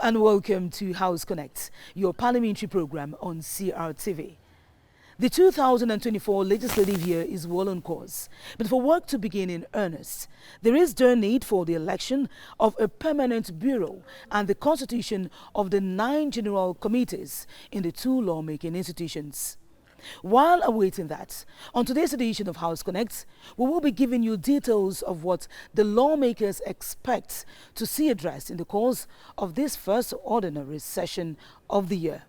and welcome to House Connect, your parliamentary program on CRTV. The 2024 legislative year is well on course, but for work to begin in earnest, there is the need for the election of a permanent bureau and the constitution of the 9 general committees in the 2 lawmaking institutions. While awaiting that, on today's edition of House Connect, we will be giving you details of what the lawmakers expect to see addressed in the course of this first ordinary session of the year.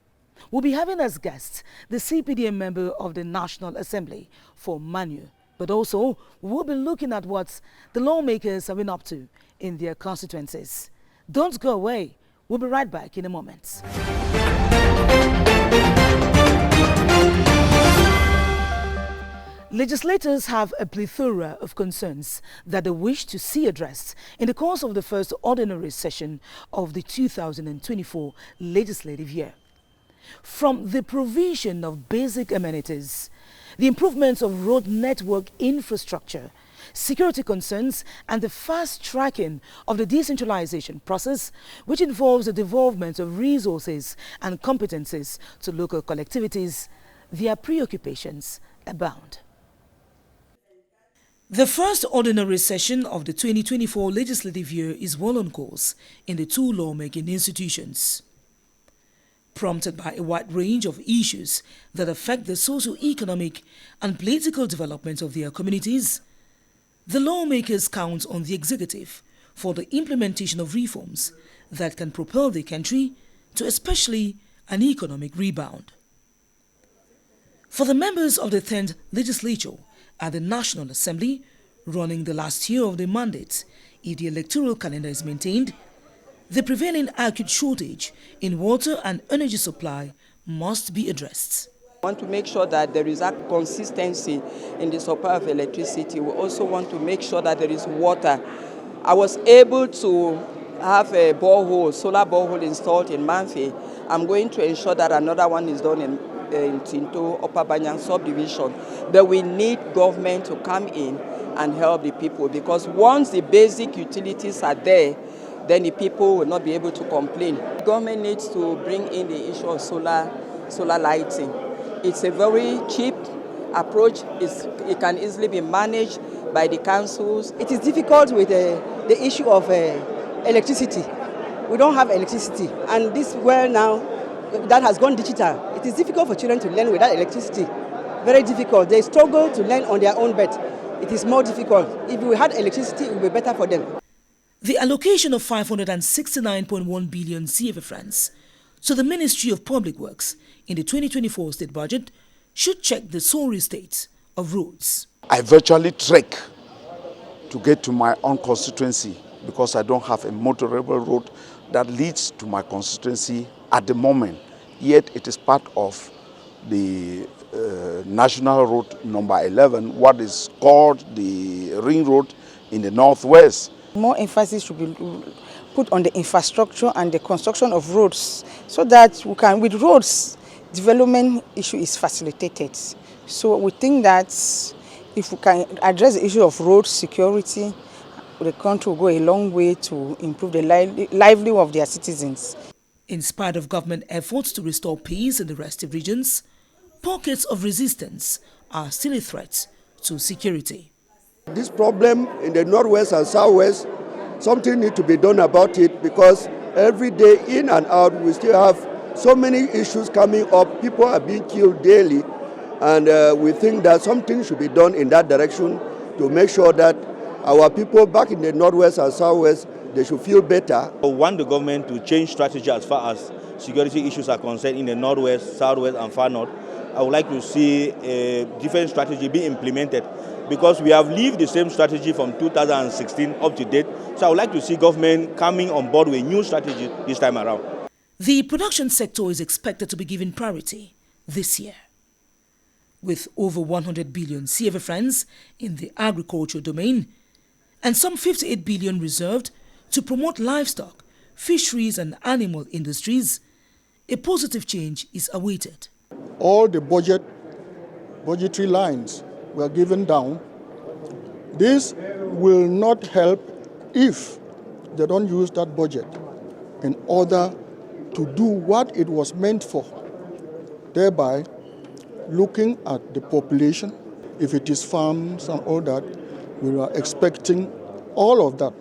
We'll be having as guests the CPDM member of the National Assembly for Manu, but also we'll be looking at what the lawmakers have been up to in their constituencies. Don't go away. We'll be right back in a moment. Legislators have a plethora of concerns that they wish to see addressed in the course of the first ordinary session of the 2024 legislative year. From the provision of basic amenities, the improvements of road network infrastructure, security concerns, and the fast tracking of the decentralization process, which involves the devolvement of resources and competencies to local collectivities, their preoccupations abound. The first ordinary session of the 2024 legislative year is well on course in the 2 lawmaking institutions. Prompted by a wide range of issues that affect the socio-economic and political development of their communities, the lawmakers count on the executive for the implementation of reforms that can propel the country to especially an economic rebound. For the members of the 10th legislature at the National Assembly, running the last year of their mandate, if the electoral calendar is maintained, the prevailing acute shortage in water and energy supply must be addressed. We want to make sure that there is a consistency in the supply of electricity. We also want to make sure that there is water. I was able to have a borehole, solar borehole installed in Manfi. I'm going to ensure that another one is done in Tinto, Upper Banyan subdivision. But we need government to come in and help the people, because once the basic utilities are there, then the people will not be able to complain. The government needs to bring in the issue of solar lighting. It's a very cheap approach. It can easily be managed by the councils. It is difficult with the issue of electricity. We don't have electricity, and this well now that has gone digital. It is difficult for children to learn without electricity. Very difficult. They struggle to learn on their own, but it is more difficult. If we had electricity, it would be better for them. The allocation of 569.1 billion CFA francs to the Ministry of Public Works in the 2024 state budget should check the sorry state of roads. I virtually trek to get to my own constituency because I don't have a motorable road that leads to my constituency at the moment. Yet it is part of the National Road number 11, what is called the Ring Road in the northwest. More emphasis should be put on the infrastructure and the construction of roads, so that we can, with roads, development issue is facilitated. So we think that if we can address the issue of road security, the country will go a long way to improve the livelihood of their citizens. In spite of government efforts to restore peace in the restive regions, pockets of resistance are still a threat to security. This problem in the northwest and southwest, something needs to be done about it, because every day in and out we still have so many issues coming up. People are being killed daily, and we think that something should be done in that direction to make sure that our people back in the northwest and southwest, they should feel better. I want the government to change strategy as far as security issues are concerned in the northwest, southwest and far north. I would like to see a different strategy be implemented, because we have lived the same strategy from 2016 up to date. So I would like to see government coming on board with a new strategy this time around. The production sector is expected to be given priority this year, with over 100 billion CFA francs in the agriculture domain and some 58 billion reserved to promote livestock, fisheries and animal industries. A positive change is awaited. All the budgetary lines were given down. This will not help if they don't use that budget in other to do what it was meant for, thereby looking at the population. If it is farms and all that, we are expecting all of that.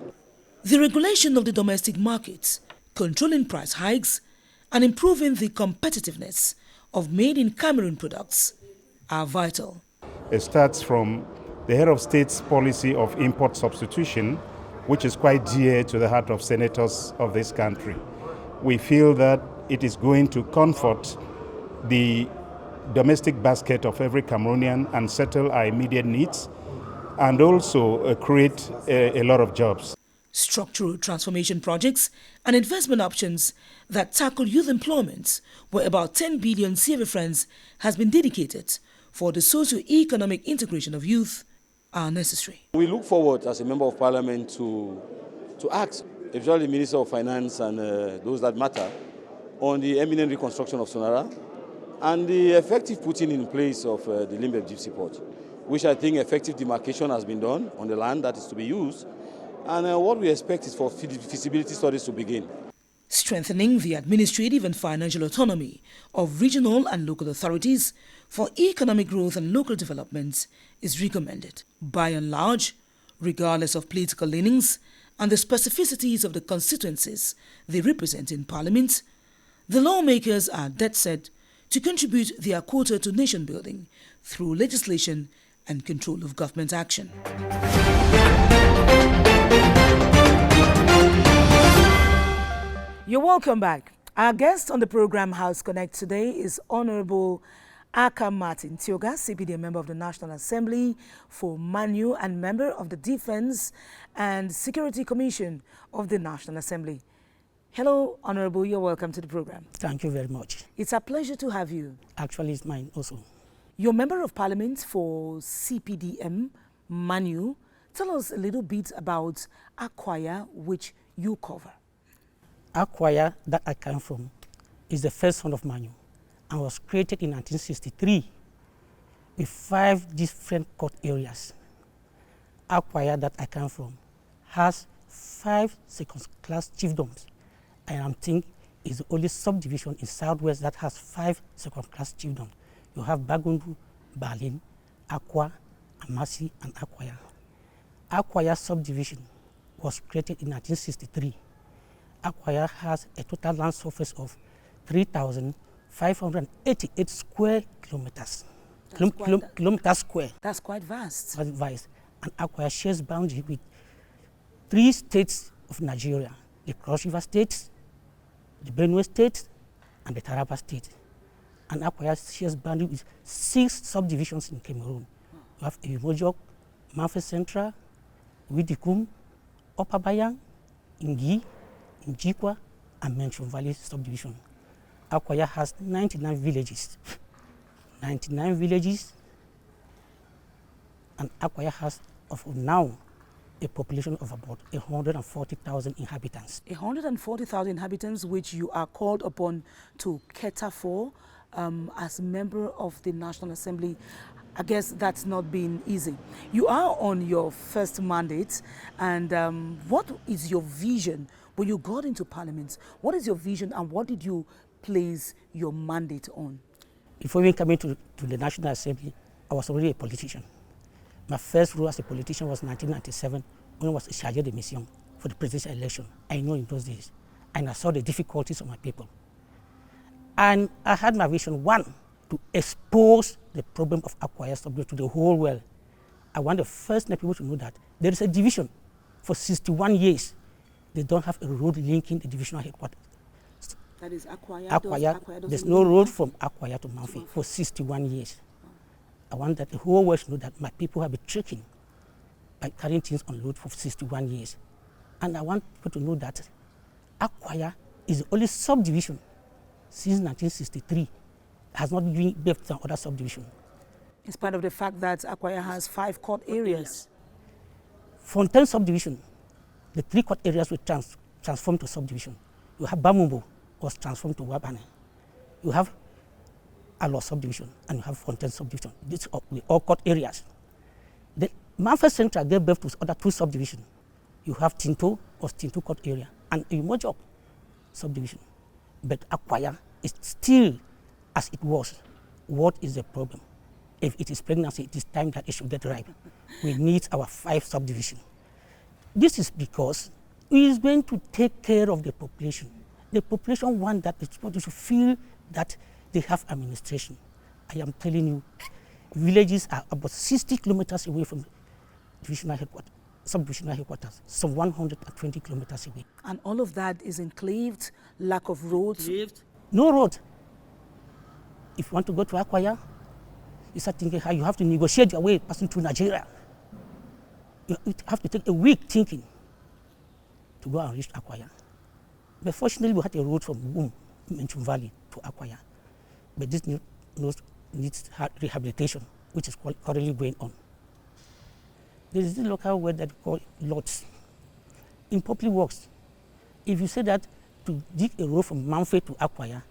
The regulation of the domestic market, controlling price hikes, and improving the competitiveness of made-in-Cameroon products are vital. It starts from the head of state's policy of import substitution, which is quite dear to the heart of senators of this country. We feel that it is going to comfort the domestic basket of every Cameroonian and settle our immediate needs, and also create a lot of jobs. Structural transformation projects and investment options that tackle youth employment, where about 10 billion CFA francs has been dedicated for the socio-economic integration of youth, are necessary. We look forward as a Member of Parliament to ask, especially the Minister of Finance and those that matter, on the eminent reconstruction of Sonara and the effective putting in place of the Limbe Gypsy Port, which I think effective demarcation has been done on the land that is to be used. And what we expect is for feasibility studies to begin. Strengthening the administrative and financial autonomy of regional and local authorities for economic growth and local development is recommended. By and large, regardless of political leanings and the specificities of the constituencies they represent in Parliament, the lawmakers are dead set to contribute their quota to nation building through legislation and control of government action. You're welcome back. Our guest on the program House Connect today is Honorable Aka Martin Tioga, CPD, a member of the National Assembly for Manu and member of the Defense and Security Commission of the National Assembly. Hello, Honorable. You're welcome to the program. Thank you very much. It's a pleasure to have you. Actually, it's mine also. You're member of Parliament for CPDM, Manu. Tell us a little bit about Akwaya, which you cover. Akwaya, that I come from, is the first son of Manu and was created in 1963 with 5 different court areas. Akwaya, that I come from, has 5 second-class chiefdoms, and I think is the only subdivision in Southwest that has 5 second-class chiefdoms. You have Bagundu, Berlin, Akwa, Amasi, and Akwaya. Akwaya subdivision was created in 1963. Akwaya has a total land surface of 3,588 square kilometers. Kilometers square. That's quite vast. And Akwaya shares boundary with 3 states of Nigeria: the Cross River State, the Benue State, and the Taraba State. And Akwaya shares boundary with 6 subdivisions in Cameroon. You have Imojok, Manfe Central, Widikum, Upper Bayang, Ingi, Njikwa, and Mention Valley subdivision. Akwaya has 99 villages. 99 villages, and Akwaya has, of now, a population of about 140,000 inhabitants. 140,000 inhabitants, which you are called upon to cater for as a member of the National Assembly. I guess that's not been easy. You are on your first mandate, and what is your vision when you got into Parliament? What is your vision, and what did you place your mandate on? Before even coming to the National Assembly, I was already a politician. My first role as a politician was 1997, when I was chargé de mission for the presidential election. I know in those days, and I saw the difficulties of my people. And I had my vision, one, to expose the problem of Akwaya subdivision to the whole world. I want the first people to know that there is a division. For 61 years, they don't have a road linking the divisional headquarters. That is Akwaya. Akwaya, there's no road from Akwaya to Manfe for 61 years. I want that the whole world to know that my people have been trekking by carrying things on load for 61 years. And I want people to know that Akwaya is the only subdivision since 1963 has not been built than other subdivision. In spite of the fact that Akwaya has 5 court areas. Fontaine subdivision, the 3 court areas were transformed to subdivision. You have Bamumbo was transformed to Wabane. You have Alo subdivision, and you have Fontaine subdivision. These are all court areas. The Manfe Central gave birth to other 2 subdivisions. You have Tinto, or Tinto court area, and Imojok subdivision. But Akwaya is still as it was. What is the problem? If it is pregnancy, it is time that it should get ripe. We need our 5 subdivisions. This is because it is going to take care of the population. The population want that the people should feel that they have administration. I am telling you, villages are about 60 kilometers away from divisional headquarters, sub-divisional headquarters, some 120 kilometers away. And all of that is enclaved, lack of roads? No road. If you want to go to Akwaya, you start thinking how you have to negotiate your way passing through Nigeria. You have to take a week thinking to go and reach Akwaya. But fortunately, we had a road from Wum, Menchum Valley to Akwaya. But this needs rehabilitation, which is currently going on. There is this local word that we call lots. In public works, if you say that to dig a road from Manfe to Akwaya,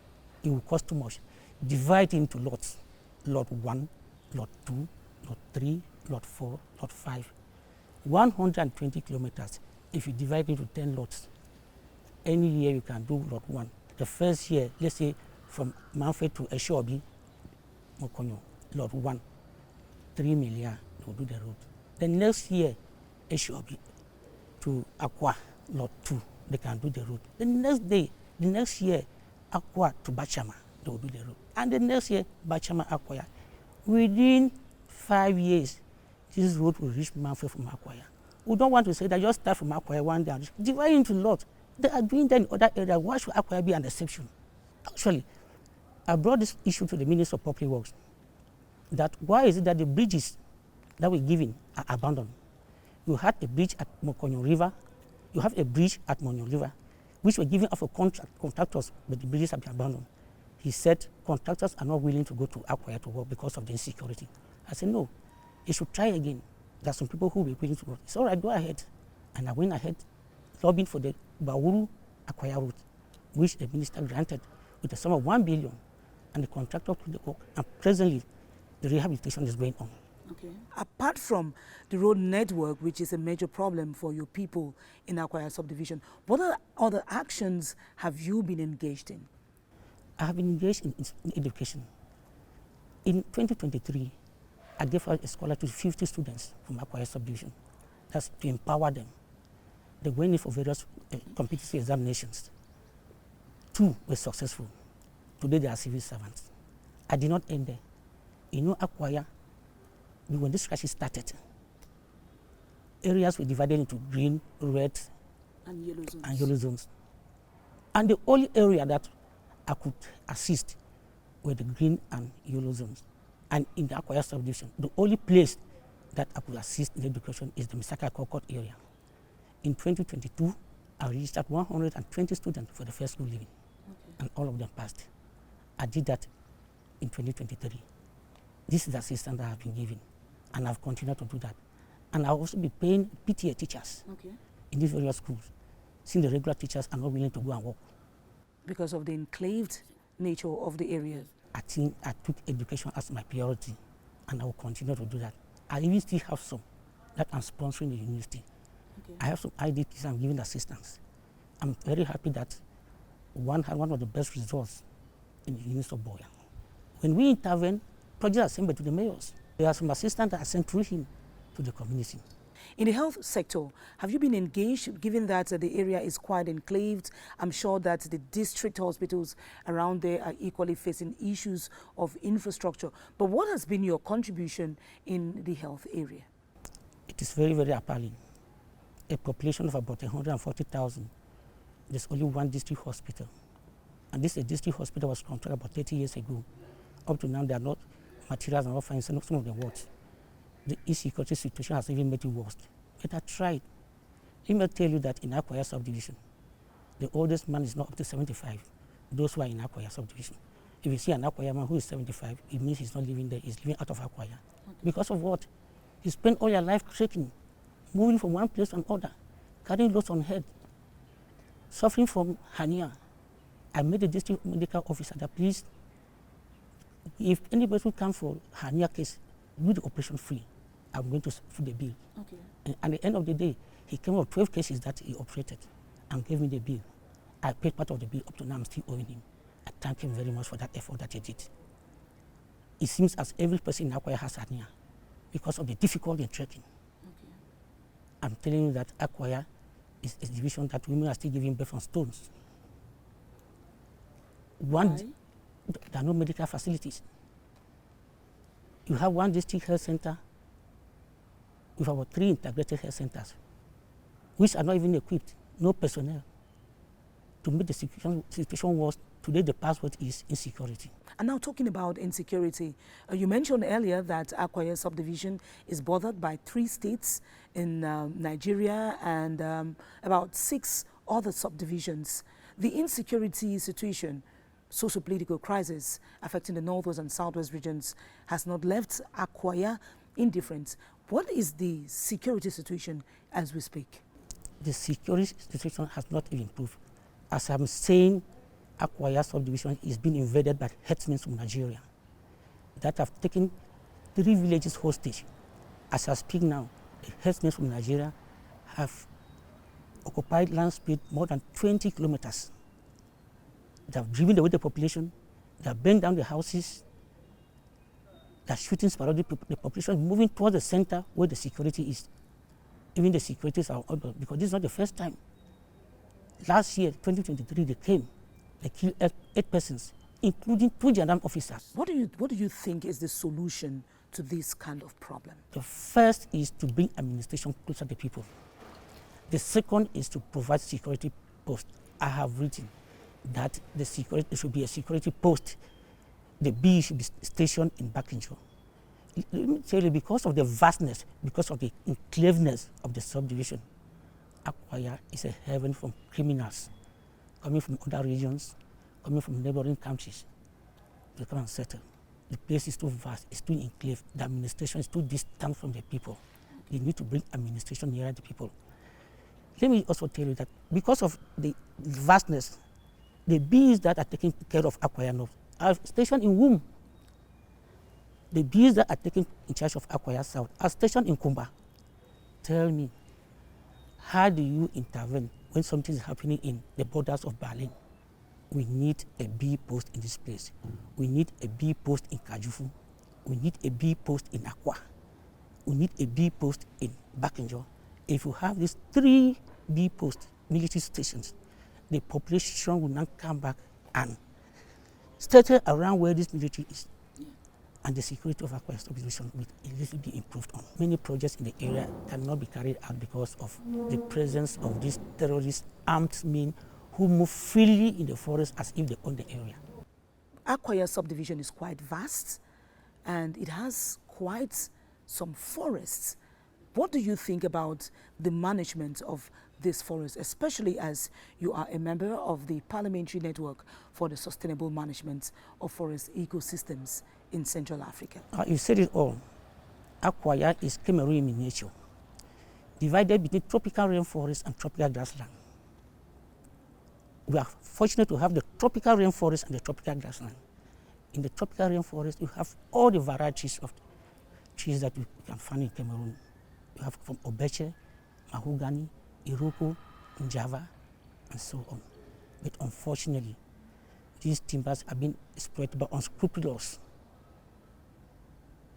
it will cost too much. Divide it into lots. Lot 1, lot 2, lot 3, lot 4, lot 5. 120 kilometers. If you divide it into 10 lots, any year you can do lot 1. The first year, let's say from Manfe to Eshobi, Mokonyo, lot 1, 3 million, they will do the road. The next year, Eshobi to Akwa, lot 2, they can do the road. The next year, Akwa to Bachama, they will do the road. And the next year, Bachama, Akwaya. Within 5 years, this road will reach Manfe from Akwaya. We don't want to say that just start from Akwaya one day and divide into lots. They are doing that in other areas. Why should Akwaya be an exception? Actually, I brought this issue to the Minister of Public Works. That why is it that the bridges that we're giving are abandoned? You had a bridge at Mokonyo River. You have a bridge at Monyo River, which were given off of contractors, but the bridges have been abandoned. He said contractors are not willing to go to Akwaya to work because of the insecurity. I said, no, you should try again. There are some people who will be willing to work. It's all right, go ahead. And I went ahead, lobbying for the Bawuru Akwaya route, which the minister granted with a sum of 1 billion, and the contractor to the work. And presently, the rehabilitation is going on. Okay. Apart from the road network, which is a major problem for your people in Akwaya subdivision, what other actions have you been engaged in? I have been engaged in education. In 2023, I gave out a scholarship to 50 students from Akwaya subdivision. That's to empower them. They went in for various competitive examinations. 2 were successful. Today they are civil servants. I did not end there. You know, Akwaya, when this crisis started, areas were divided into green, red, and yellow zones. And the only area that I could assist were the green and yellow zones. And in the Akwaya subdivision, the only place that I could assist in education is the Misaka Kokot area. In 2022, I registered 120 students for the first school living, and all of them passed. I did that in 2023. This is the assistance that I have been given, and I've continued to do that. And I'll also be paying PTA teachers in these various schools, since the regular teachers are not willing to go and work. Because of the enclaved nature of the area? I think I took education as my priority, and I will continue to do that. I even still have some that I'm sponsoring the university. I have some IDPs I'm giving assistance. I'm very happy that one had one of the best results in the University of Boya. When we intervene, projects are sent to the mayors. There are some assistants that are sent through him to the community. In the health sector, have you been engaged, given that the area is quite enclaved? I'm sure that the district hospitals around there are equally facing issues of infrastructure. But what has been your contribution in the health area? It is very, very appalling. A population of about 140,000, there's only one district hospital. And this district hospital was constructed about 30 years ago. Up to now, there are not materials and not finding some of the wards. The insecurity situation has even made it worse. But I tried. Let me tell you that in Akwaya subdivision, the oldest man is not up to 75. Those who are in Akwaya subdivision. If you see an Akwaya man who is 75, it means he's not living there, he's living out of Akwaya. Because of what? He spent all your life trekking, moving from one place to another, carrying loads on head, suffering from hernia. I made the district medical officer that please, if anybody who comes for hernia case, do the operation free. I'm going to foot the bill. And at the end of the day, he came up with 12 cases that he operated and gave me the bill. I paid part of the bill. Up to now, I'm still owing him. I thank him very much for that effort that he did. It seems as every person in Akwaya has hernia because of the difficulty in trekking. Okay. I'm telling you that Akwaya is a division that women are still giving birth on stones. Why? There are no medical facilities. You have one district health center with about 3 integrated health centers, which are not even equipped, no personnel. To make the situation worse, today the password is insecurity. And now talking about insecurity, you mentioned earlier that Akwaya subdivision is bordered by 3 states in Nigeria and about 6 other subdivisions. The insecurity situation, socio-political crisis affecting the northwest and southwest regions has not left Akwaya indifferent. What is the security situation as we speak? The security situation has not improved. As I'm saying, Akwaya subdivision is being invaded by herdsmen from Nigeria that have taken 3 villages hostage. As I speak now, the herdsmen from Nigeria have occupied land speed more than 20 kilometers. They have driven away the population, they have burned down the houses, they are shooting sporadically. The population is moving towards the center where the security is. Even the securities are out, because this is not the first time. Last year, 2023, they came. They killed 8 persons, including 2 gendarme officers. What do you think is the solution to this kind of problem? The first is to bring administration closer to the people. The second is to provide security posts. I have written that there should be a security post. The B should be stationed in Bakinjo. Let me tell you, because of the vastness, because of the enclaveness of the subdivision, Akwaya is a haven from criminals coming from other regions, coming from neighboring countries to come and settle. The place is too vast, it's too enclave, the administration is too distant from the people. They need to bring administration nearer the people. Let me also tell you that because of the vastness, the bees that are taking care of Akwaya North are stationed in Womb. The bees that are taking in charge of Akwaya South are stationed in Kumba. Tell me, how do you intervene when something is happening in the borders of Berlin? We need a bee post in this place. We need a bee post in Kajufu. We need a bee post in Akwa. We need a bee post in Bakinjo. If you have these 3 bee posts, military stations, the population will not come back and settle around where this military is. And the security of Akwaya subdivision will a little be improved on. Many projects in the area cannot be carried out because of the presence of these terrorist armed men who move freely in the forest as if they own the area. Akwaya subdivision is quite vast and it has quite some forests. What do you think about the management of this forest, especially as you are a member of the Parliamentary Network for the Sustainable Management of Forest Ecosystems in Central Africa? You said it all. Akwaya is Cameroon in miniature, divided between tropical rainforest and tropical grassland. We are fortunate to have the tropical rainforest and the tropical grassland. In the tropical rainforest, you have all the varieties of trees that you can find in Cameroon. You have from Obeche, mahogany, Iroko, Njava, and so on. But unfortunately, these timbers have been exploited by unscrupulous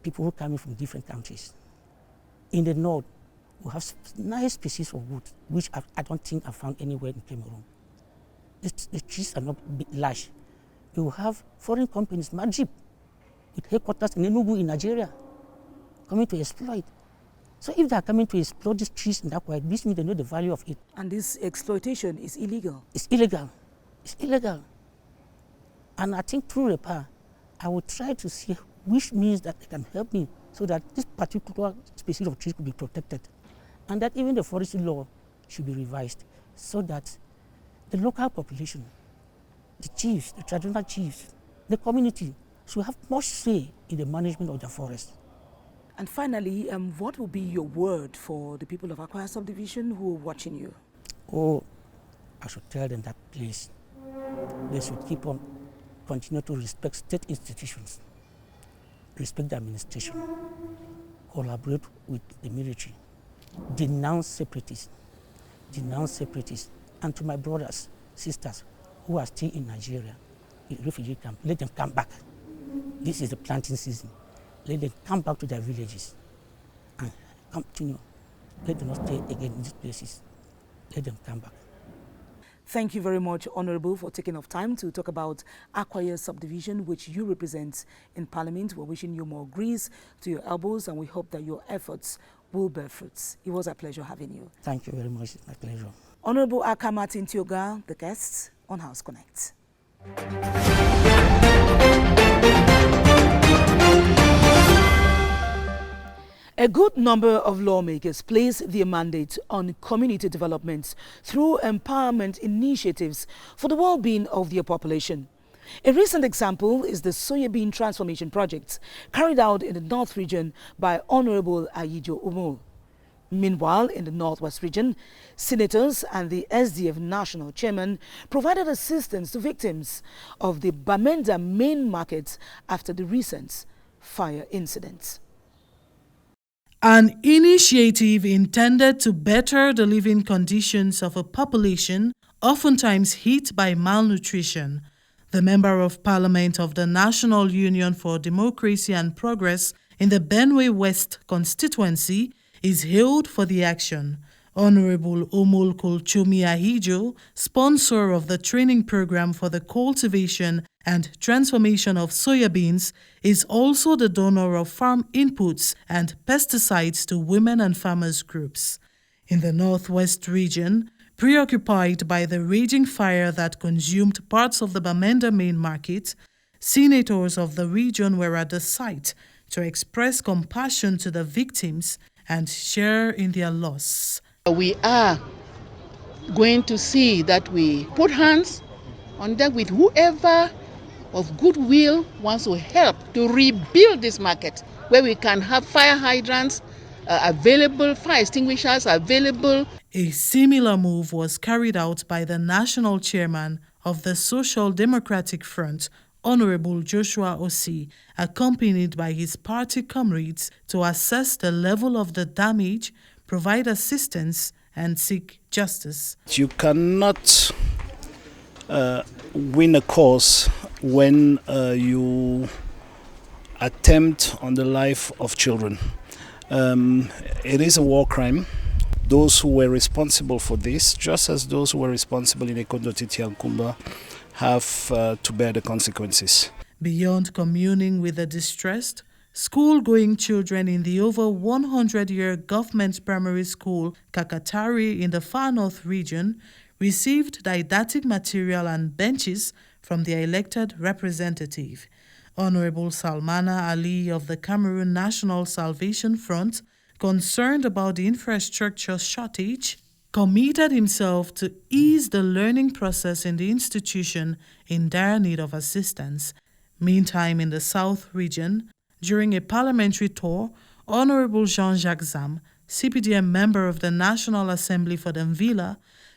people who come in from different countries. In the north, we have nice species of wood, which I don't think are found anywhere in Cameroon. The trees are not large. You have foreign companies, Majib, with headquarters in Enugu in Nigeria, coming to exploit. So if they are coming to exploit these trees in Akwaya, this means they know the value of it. And this exploitation is illegal? It's illegal. It's illegal. And I think through repair, I will try to see which means that they can help me so that this particular species of trees could be protected. And that even the forestry law should be revised so that the local population, the chiefs, the traditional chiefs, the community should have much say in the management of the forest. And finally, what will be your word for the people of Akwaya subdivision who are watching you? Oh, I should tell them that please, they should continue to respect state institutions, respect the administration, collaborate with the military, denounce separatists. And to my brothers, sisters who are still in Nigeria, in refugee camp, let them come back. This is the planting season. Let them come back to their villages and continue. Let them not stay again in these places. Let them come back. Thank you very much, Honorable, for taking off time to talk about Akwaya subdivision, which you represent in Parliament. We're wishing you more grease to your elbows, and we hope that your efforts will bear fruits. It was a pleasure having you. Thank you very much. It's my pleasure. Honorable Aka Martin Tioga, the guests on House Connect. A good number of lawmakers place their mandate on community development through empowerment initiatives for the well-being of their population. A recent example is the soybean transformation project carried out in the North region by Honorable Ayijo Umo. Meanwhile, in the Northwest region, senators and the SDF national chairman provided assistance to victims of the Bamenda main market after the recent fire incident. An initiative intended to better the living conditions of a population oftentimes hit by malnutrition. The Member of Parliament of the National Union for Democracy and Progress in the Benue West constituency is hailed for the action. Honorable Omol Kolchomi Ahijo, sponsor of the training program for the cultivation and transformation of soybeans, is also the donor of farm inputs and pesticides to women and farmers groups. In the Northwest region, preoccupied by the raging fire that consumed parts of the Bamenda main market, senators of the region were at the site to express compassion to the victims and share in their loss. We are going to see that we put hands on that with whoever of goodwill wants to help to rebuild this market, where we can have fire hydrants available, fire extinguishers available. A similar move was carried out by the national chairman of the Social Democratic Front, Honorable Joshua Osi, accompanied by his party comrades to assess the level of the damage, provide assistance, and seek justice. You cannot win a cause when you attempt on the life of children. It is a war crime. Those who were responsible for this, just as those who were responsible in Ekondo Titi and Kumba, have to bear the consequences. Beyond communing with the distressed, school-going children in the over 100-year government primary school, Kakatari, in the Far North region, received didactic material and benches from their elected representative. Honorable Salmana Ali of the Cameroon National Salvation Front, concerned about the infrastructure shortage, committed himself to ease the learning process in the institution in dire need of assistance. Meantime, in the South region, during a parliamentary tour, Honorable Jean-Jacques Zam, CPDM member of the National Assembly for Mvila,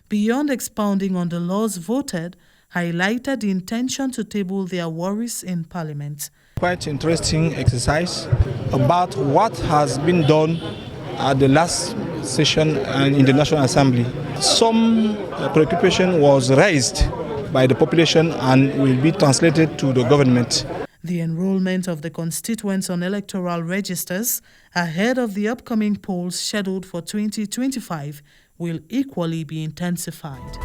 beyond expounding on the laws voted, highlighted the intention to table their worries in Parliament. Quite interesting exercise about what has been done at the last session and in the National Assembly. Some preoccupation was raised by the population and will be translated to the government. The enrollment of the constituents on electoral registers ahead of the upcoming polls scheduled for 2025 will equally be intensified.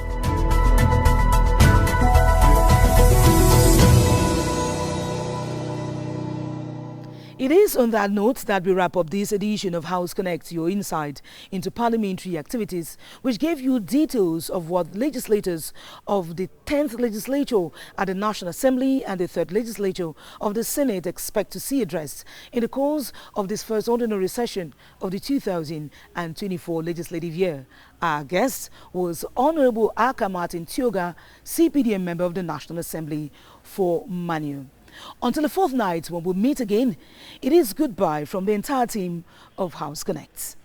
It is on that note that we wrap up this edition of House Connect, your insight into parliamentary activities, which gave you details of what legislators of the 10th legislature at the National Assembly and the 3rd legislature of the Senate expect to see addressed in the course of this first ordinary session of the 2024 legislative year. Our guest was Honorable Aka Martin Tioga, CPDM member of the National Assembly for Manu. Until the fourth night when we'll meet again, it is goodbye from the entire team of House Connect.